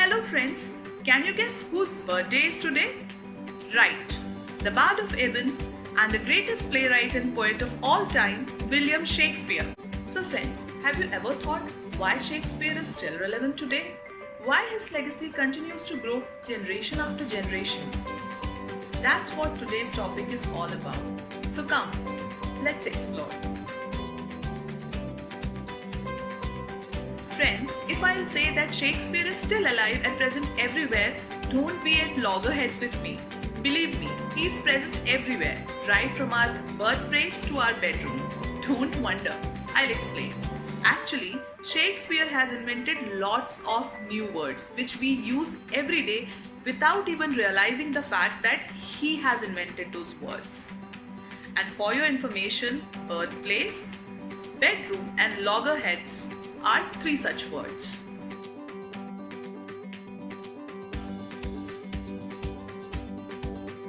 Hello friends, can you guess whose birthday is today? Right, the Bard of Avon and the greatest playwright and poet of all time, William Shakespeare. So friends, have you ever thought why Shakespeare is still relevant today? Why his legacy continues to grow generation after generation? That's what today's topic is all about. So come, let's explore. Friends, if I'll say that Shakespeare is still alive and present everywhere, don't be at loggerheads with me. Believe me, he is present everywhere, right from our birthplace to our bedrooms. Don't wonder, I'll explain. Actually, Shakespeare has invented lots of new words which we use every day without even realizing the fact that he has invented those words. And for your information, birthplace, bedroom and loggerheads are three such words.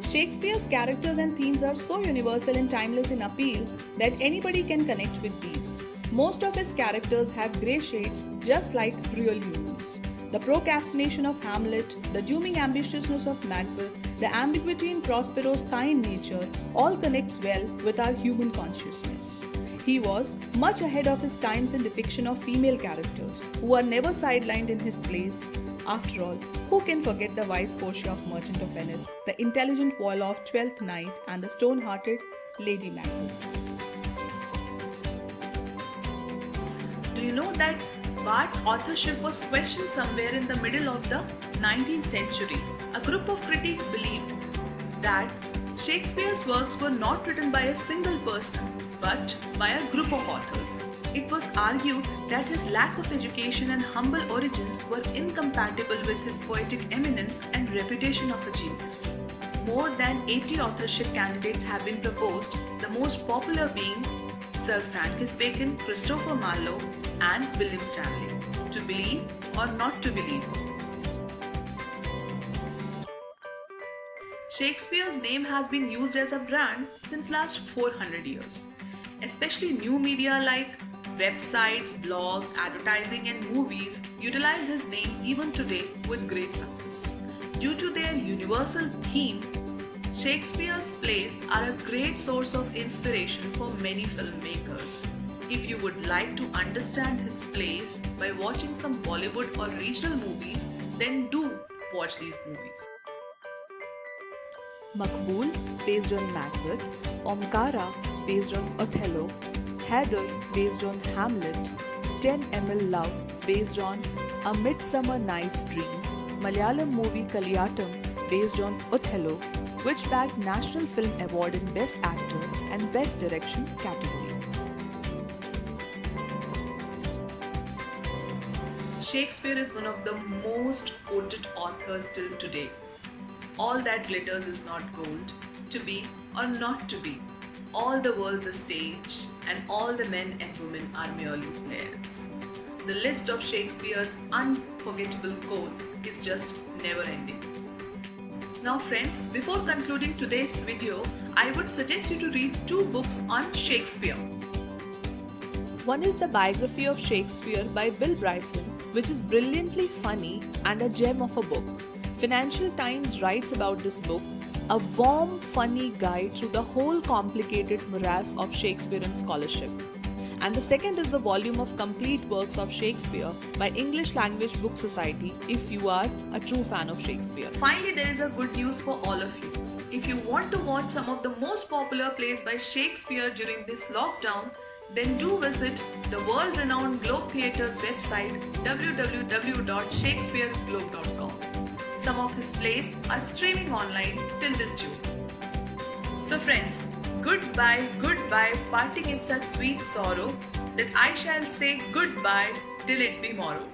Shakespeare's characters and themes are so universal and timeless in appeal that anybody can connect with these. Most of his characters have grey shades just like real humans. The procrastination of Hamlet, the dooming ambitiousness of Macbeth, the ambiguity in Prospero's kind nature all connects well with our human consciousness. He was much ahead of his times in depiction of female characters who are never sidelined in his plays. After all, who can forget the wise Portia of Merchant of Venice, the intelligent Viola of Twelfth Night, and the stone-hearted Lady Macbeth? Do you know that Bard's authorship was questioned somewhere in the middle of the 19th century? A group of critics believed that Shakespeare's works were not written by a single person, but by a group of authors. It was argued that his lack of education and humble origins were incompatible with his poetic eminence and reputation of a genius. More than 80 authorship candidates have been proposed, the most popular being Sir Francis Bacon, Christopher Marlowe, and William Stanley. To believe or not to believe? Shakespeare's name has been used as a brand since last 400 years. Especially new media like websites, blogs, advertising and movies utilize his name even today with great success. Due to their universal theme, Shakespeare's plays are a great source of inspiration for many filmmakers. If you would like to understand his plays by watching some Bollywood or regional movies, then do watch these movies. Makbul, based on Macbeth, Omkara, based on Othello, Heather, based on Hamlet, 10 ml Love, based on A Midsummer Night's Dream, Malayalam movie Kaliyatam, based on Othello, which bagged National Film Award in Best Actor and Best Direction category. Shakespeare is one of the most quoted authors till today. All that glitters is not gold, to be or not to be. All the world's a stage, and all the men and women are merely players. The list of Shakespeare's unforgettable quotes is just never ending. Now friends, before concluding today's video, I would suggest you to read two books on Shakespeare. One is the biography of Shakespeare by Bill Bryson, which is brilliantly funny and a gem of a book. Financial Times writes about this book, a warm, funny guide through the whole complicated morass of Shakespearean scholarship. And the second is the volume of complete works of Shakespeare by English Language Book Society if you are a true fan of Shakespeare. Finally, there is a good news for all of you. If you want to watch some of the most popular plays by Shakespeare during this lockdown, then do visit the world-renowned Globe Theatre's website www.shakespeareglobe.com. Some of his plays are streaming online till this June. So friends, goodbye, parting in such sweet sorrow that I shall say goodbye till it be morrow.